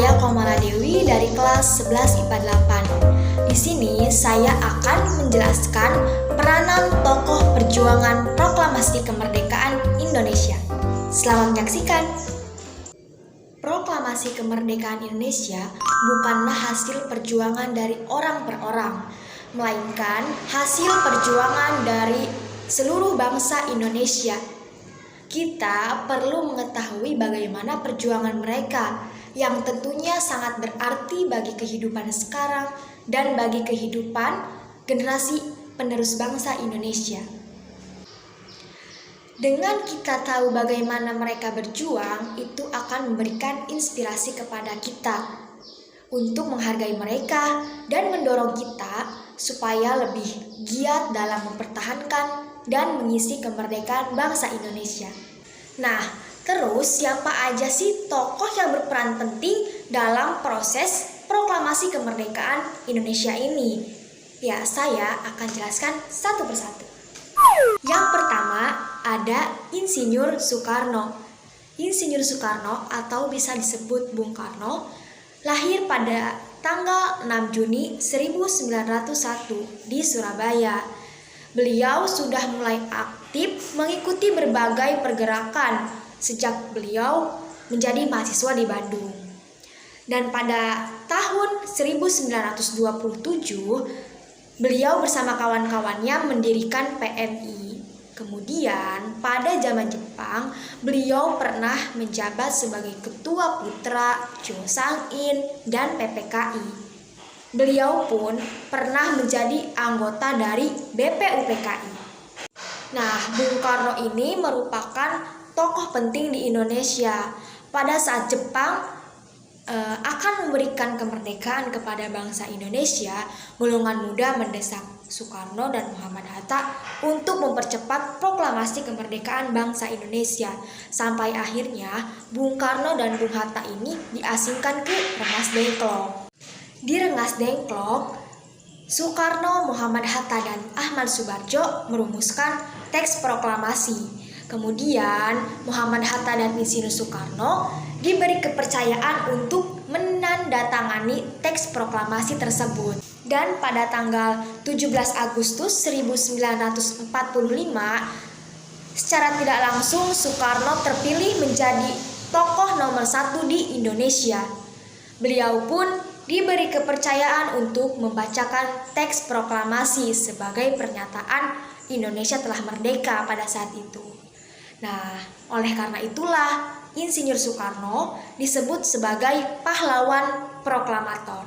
saya Komala Dewi dari kelas 11 IPA 8. Di sini saya akan menjelaskan peranan tokoh perjuangan proklamasi kemerdekaan Indonesia. Selamat menyaksikan. Proklamasi kemerdekaan Indonesia bukanlah hasil perjuangan dari orang per orang, melainkan hasil perjuangan dari seluruh bangsa Indonesia. Kita perlu mengetahui bagaimana perjuangan mereka yang tentunya sangat berarti bagi kehidupan sekarang dan bagi kehidupan generasi penerus bangsa Indonesia. Dengan kita tahu bagaimana mereka berjuang, itu akan memberikan inspirasi kepada kita untuk menghargai mereka dan mendorong kita supaya lebih giat dalam mempertahankan dan mengisi kemerdekaan bangsa Indonesia. Nah, terus siapa aja sih tokoh yang berperan penting dalam proses proklamasi kemerdekaan Indonesia ini? Ya, saya akan jelaskan satu persatu. Yang pertama ada Insinyur Soekarno. Insinyur Soekarno atau bisa disebut Bung Karno lahir pada tanggal 6 Juni 1901 di Surabaya. Beliau sudah mulai aktif mengikuti berbagai pergerakan sejak beliau menjadi mahasiswa di Bandung. Dan pada tahun 1927, beliau bersama kawan-kawannya mendirikan PNI. Kemudian pada zaman Jepang, beliau pernah menjabat sebagai Ketua Putra, Cho Sang-in, dan PPKI. Beliau pun pernah menjadi anggota dari BPUPKI. Nah, Bung Karno ini merupakan tokoh penting di Indonesia. Pada saat Jepang akan memberikan kemerdekaan kepada bangsa Indonesia, golongan muda mendesak Soekarno dan Muhammad Hatta untuk mempercepat proklamasi kemerdekaan bangsa Indonesia. Sampai akhirnya Bung Karno dan Bung Hatta ini diasingkan ke Rengas Dengklok. Di Rengas Dengklok, Soekarno, Muhammad Hatta, dan Ahmad Subarjo merumuskan teks proklamasi. Kemudian Muhammad Hatta dan Insinyur Soekarno diberi kepercayaan untuk menandatangani teks proklamasi tersebut. Dan pada tanggal 17 Agustus 1945, secara tidak langsung Soekarno terpilih menjadi tokoh nomor 1 di Indonesia. Beliau pun diberi kepercayaan untuk membacakan teks proklamasi sebagai pernyataan Indonesia telah merdeka pada saat itu. Nah, oleh karena itulah Insinyur Soekarno disebut sebagai pahlawan proklamator.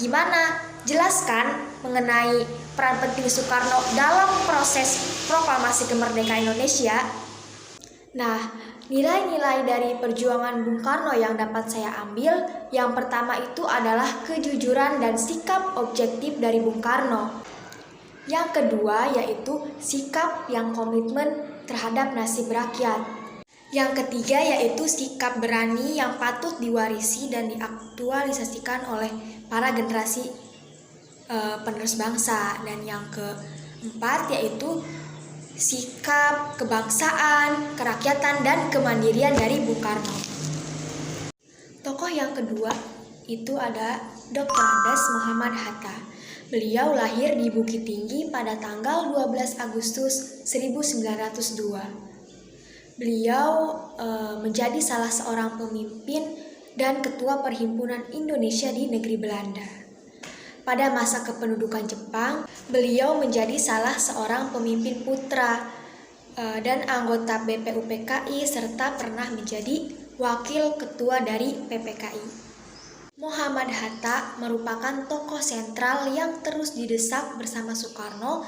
Gimana? Jelaskan mengenai peran penting Soekarno dalam proses proklamasi kemerdekaan Indonesia. Nah, nilai-nilai dari perjuangan Bung Karno yang dapat saya ambil, yang pertama itu adalah kejujuran dan sikap objektif dari Bung Karno. Yang kedua yaitu sikap yang komitmen terhadap nasib rakyat. Yang ketiga yaitu sikap berani yang patut diwarisi dan diaktualisasikan oleh para generasi penerus bangsa. Dan yang keempat yaitu sikap kebangsaan, kerakyatan, dan kemandirian dari Bung Karno. Tokoh yang kedua itu ada Dr. Andes Muhammad Hatta. Beliau lahir di Bukit Tinggi pada tanggal 12 Agustus 1902. Beliau menjadi salah seorang pemimpin dan ketua Perhimpunan Indonesia di negeri Belanda. Pada masa kependudukan Jepang, beliau menjadi salah seorang pemimpin putra dan anggota BPUPKI serta pernah menjadi wakil ketua dari PPKI. Muhammad Hatta merupakan tokoh sentral yang terus didesak bersama Soekarno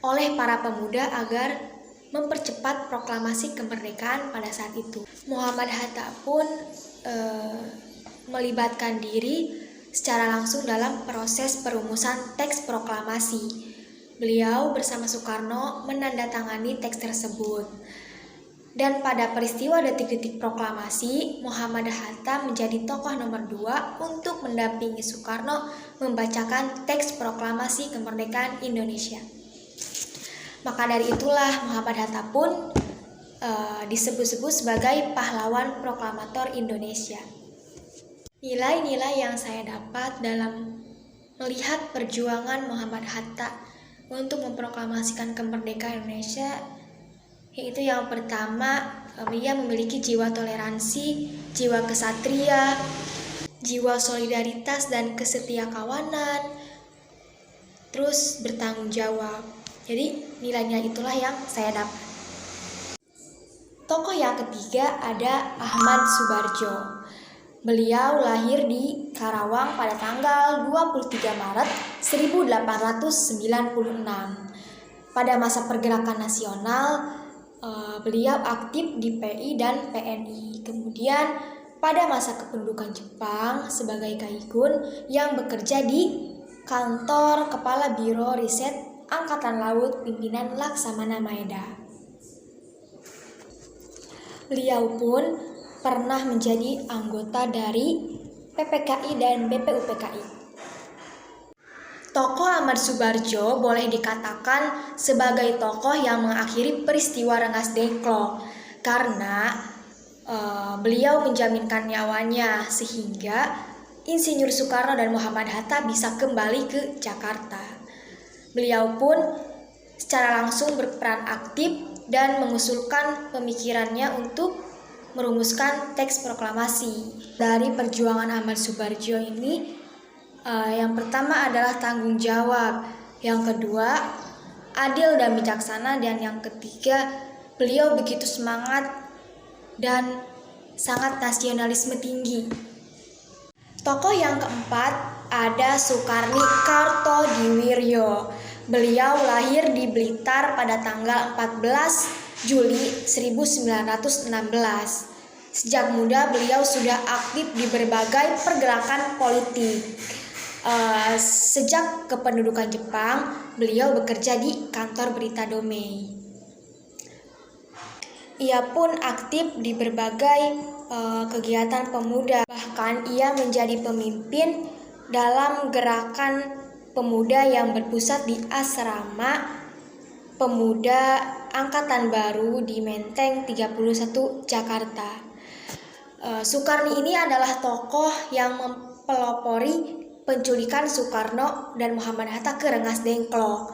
oleh para pemuda agar mempercepat proklamasi kemerdekaan pada saat itu. Muhammad Hatta pun melibatkan diri secara langsung dalam proses perumusan teks proklamasi. Beliau bersama Soekarno menandatangani teks tersebut. Dan pada peristiwa detik-detik proklamasi, Muhammad Hatta menjadi tokoh nomor 2 untuk mendampingi Soekarno membacakan teks proklamasi kemerdekaan Indonesia. Maka dari itulah Muhammad Hatta pun disebut-sebut sebagai pahlawan proklamator Indonesia. Nilai-nilai yang saya dapat dalam melihat perjuangan Muhammad Hatta untuk memproklamasikan kemerdekaan Indonesia, yaitu yang pertama, dia memiliki jiwa toleransi, jiwa kesatria, jiwa solidaritas dan kesetiakawanan, terus bertanggung jawab. Jadi nilai-nilai itulah yang saya dapat. Tokoh yang ketiga ada Ahmad Subarjo. Beliau lahir di Karawang pada tanggal 23 Maret 1896. Pada masa pergerakan nasional, beliau aktif di PI dan PNI. Kemudian pada masa kependudukan Jepang sebagai Kaigun yang bekerja di kantor Kepala Biro Riset Angkatan Laut pimpinan Laksamana Maeda. Beliau pun pernah menjadi anggota dari PPKI dan BPUPKI. Tokoh Ahmad Subarjo boleh dikatakan sebagai tokoh yang mengakhiri peristiwa Rengas Dengklok karena beliau menjaminkan nyawanya sehingga Insinyur Soekarno dan Muhammad Hatta bisa kembali ke Jakarta. Beliau pun secara langsung berperan aktif dan mengusulkan pemikirannya untuk merumuskan teks proklamasi. Dari perjuangan Ahmad Subarjo ini, yang pertama adalah tanggung jawab, yang kedua adil dan bijaksana, dan yang ketiga beliau begitu semangat dan sangat nasionalisme tinggi. Tokoh yang keempat ada Soekarni Kartodiwiryo. Beliau lahir di Blitar pada tanggal 14 Juli 1916. Sejak muda beliau sudah aktif di berbagai pergerakan politik. Sejak kependudukan Jepang, beliau bekerja di kantor Berita Domei. Ia pun aktif di berbagai kegiatan pemuda. Bahkan ia menjadi pemimpin dalam gerakan pemuda yang berpusat di asrama pemuda Angkatan Baru di Menteng 31 Jakarta. Soekarni ini adalah tokoh yang mempelopori penculikan Soekarno dan Muhammad Hatta ke Rengas Dengklok.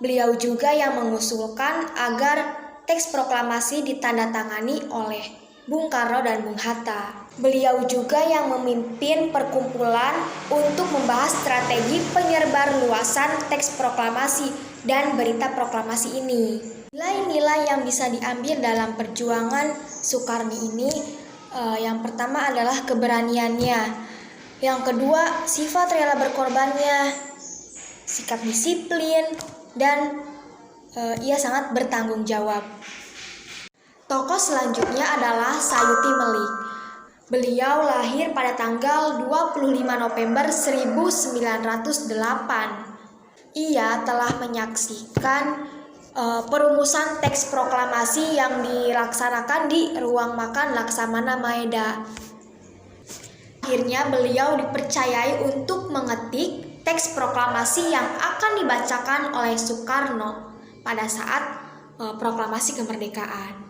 Beliau juga yang mengusulkan agar teks proklamasi ditandatangani oleh Bung Karno dan Bung Hatta. Beliau juga yang memimpin perkumpulan untuk membahas strategi penyebarluasan teks proklamasi dan berita proklamasi ini. Nilai-nilai yang bisa diambil dalam perjuangan Soekarni ini, yang pertama adalah keberaniannya, yang kedua sifat rela berkorbannya, sikap disiplin, dan ia sangat bertanggung jawab. Tokoh selanjutnya adalah Sayuti Melik. Beliau lahir pada tanggal 25 November 1908. Ia telah menyaksikan perumusan teks proklamasi yang dilaksanakan di ruang makan Laksamana Maeda. Akhirnya beliau dipercayai untuk mengetik teks proklamasi yang akan dibacakan oleh Soekarno pada saat proklamasi kemerdekaan.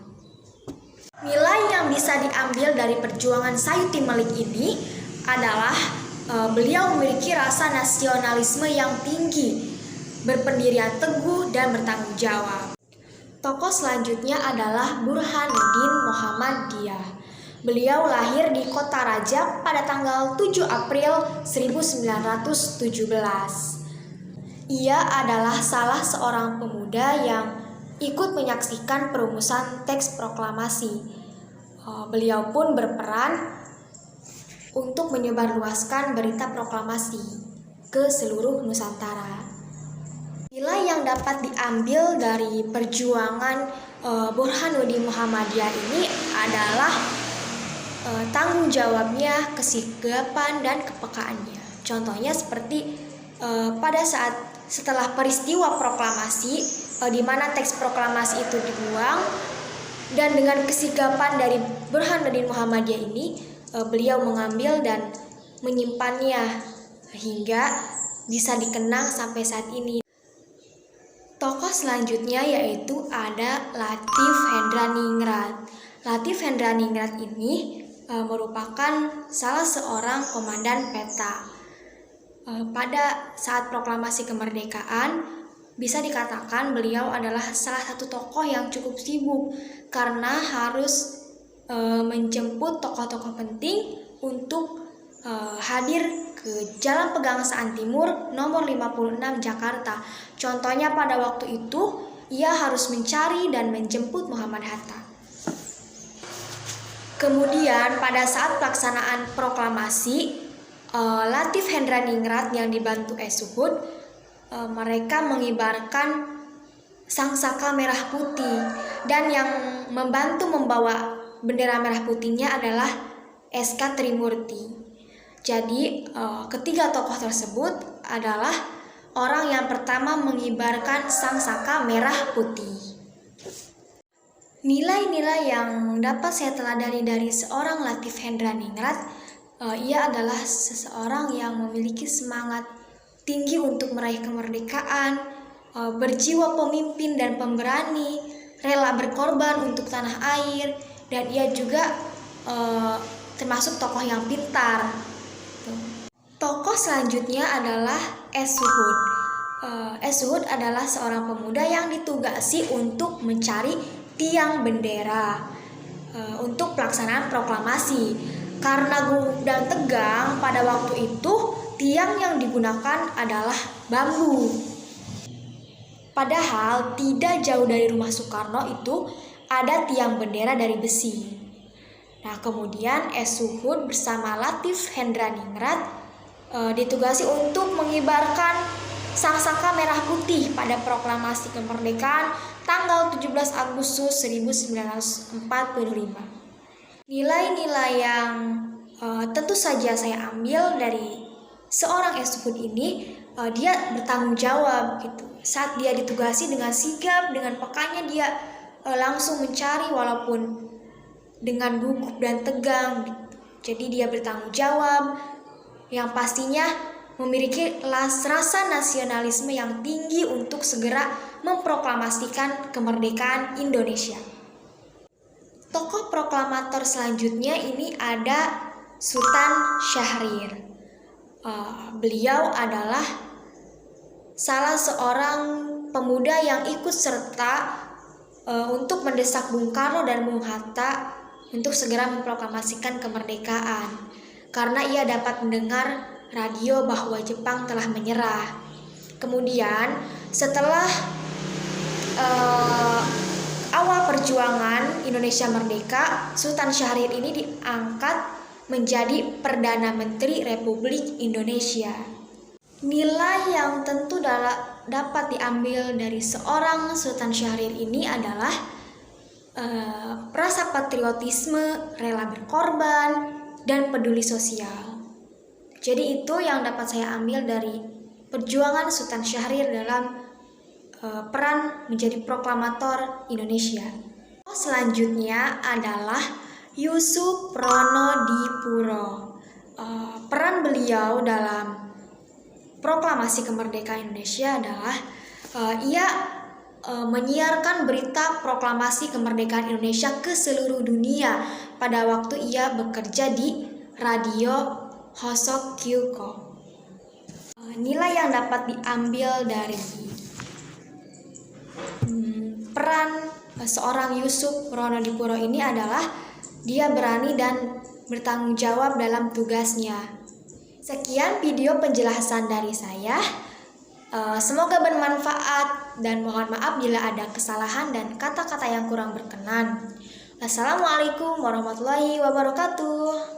Nilai yang bisa diambil dari perjuangan Sayuti Melik ini adalah beliau memiliki rasa nasionalisme yang tinggi, berpendirian teguh dan bertanggung jawab. Tokoh selanjutnya adalah Burhanuddin Muhammadiyah. Beliau lahir di Kota Raja pada tanggal 7 April 1917. Ia adalah salah seorang pemuda yang ikut menyaksikan perumusan teks proklamasi. Beliau pun berperan untuk menyebarluaskan berita proklamasi ke seluruh Nusantara. Nilai yang dapat diambil dari perjuangan Burhanuddin Muhammadiyah ini adalah tanggung jawabnya, kesigapan, dan kepekaannya. Contohnya seperti pada saat setelah peristiwa proklamasi, di mana teks proklamasi itu dibuang, dan dengan kesigapan dari Burhanuddin Muhammadiyah ini, beliau mengambil dan menyimpannya hingga bisa dikenang sampai saat ini. Tokoh selanjutnya yaitu ada Latif Hendraningrat. Latif Hendraningrat ini merupakan salah seorang komandan peta. Pada saat proklamasi kemerdekaan, bisa dikatakan beliau adalah salah satu tokoh yang cukup sibuk karena harus menjemput tokoh-tokoh penting untuk hadir ke Jalan Pegangsaan Timur nomor 56 Jakarta. Contohnya pada waktu itu ia harus mencari dan menjemput Muhammad Hatta. Kemudian pada saat pelaksanaan proklamasi, Latif Hendraningrat yang dibantu Suhud, mereka mengibarkan sangsaka merah putih, dan yang membantu membawa bendera merah putihnya adalah SK Trimurti. Jadi ketiga tokoh tersebut adalah orang yang pertama mengibarkan sangsaka merah putih. Nilai-nilai yang dapat saya teladani dari seorang Latif Hendraningrat, ia adalah seseorang yang memiliki semangat tinggi untuk meraih kemerdekaan, berjiwa pemimpin dan pemberani, rela berkorban untuk tanah air, dan ia juga termasuk tokoh yang pintar. Tokoh selanjutnya adalah Suhud. Suhud adalah seorang pemuda yang ditugasi untuk mencari tiang bendera untuk pelaksanaan proklamasi. Karena gugup dan tegang, pada waktu itu tiang yang digunakan adalah bambu. Padahal tidak jauh dari rumah Soekarno itu ada tiang bendera dari besi. Nah, kemudian Suhud bersama Latif Hendraningrat ditugasi untuk mengibarkan sangsaka merah putih pada proklamasi kemerdekaan tanggal 17 Agustus 1945. Nilai-nilai yang tentu saja saya ambil dari seorang Suhud ini, dia bertanggung jawab gitu. Saat dia ditugasi dengan sigap, dengan pekanya dia langsung mencari walaupun dengan gugup dan tegang gitu. Jadi dia bertanggung jawab, yang pastinya memiliki rasa nasionalisme yang tinggi untuk segera memproklamasikan kemerdekaan Indonesia. Tokoh proklamator selanjutnya ini ada Sultan Syahrir. Beliau adalah salah seorang pemuda yang ikut serta untuk mendesak Bung Karno dan Bung Hatta untuk segera memproklamasikan kemerdekaan, karena ia dapat mendengar radio bahwa Jepang telah menyerah. Kemudian setelah awal perjuangan Indonesia merdeka, Sultan Syahrir ini diangkat menjadi Perdana Menteri Republik Indonesia. Nilai yang tentu dapat diambil dari seorang Sultan Syahrir ini adalah rasa patriotisme, rela berkorban, dan peduli sosial. Jadi itu yang dapat saya ambil dari perjuangan Sultan Syahrir dalam peran menjadi proklamator Indonesia. Selanjutnya adalah Yusuf Pronodipuro. Peran beliau dalam proklamasi kemerdekaan Indonesia adalah ia menyiarkan berita proklamasi kemerdekaan Indonesia ke seluruh dunia pada waktu ia bekerja di Radio Hosokyuko. Nilai yang dapat diambil dari peran seorang Yusuf Pronodipuro ini adalah dia berani dan bertanggung jawab dalam tugasnya. Sekian video penjelasan dari saya. Semoga bermanfaat dan mohon maaf bila ada kesalahan dan kata-kata yang kurang berkenan. Assalamualaikum warahmatullahi wabarakatuh.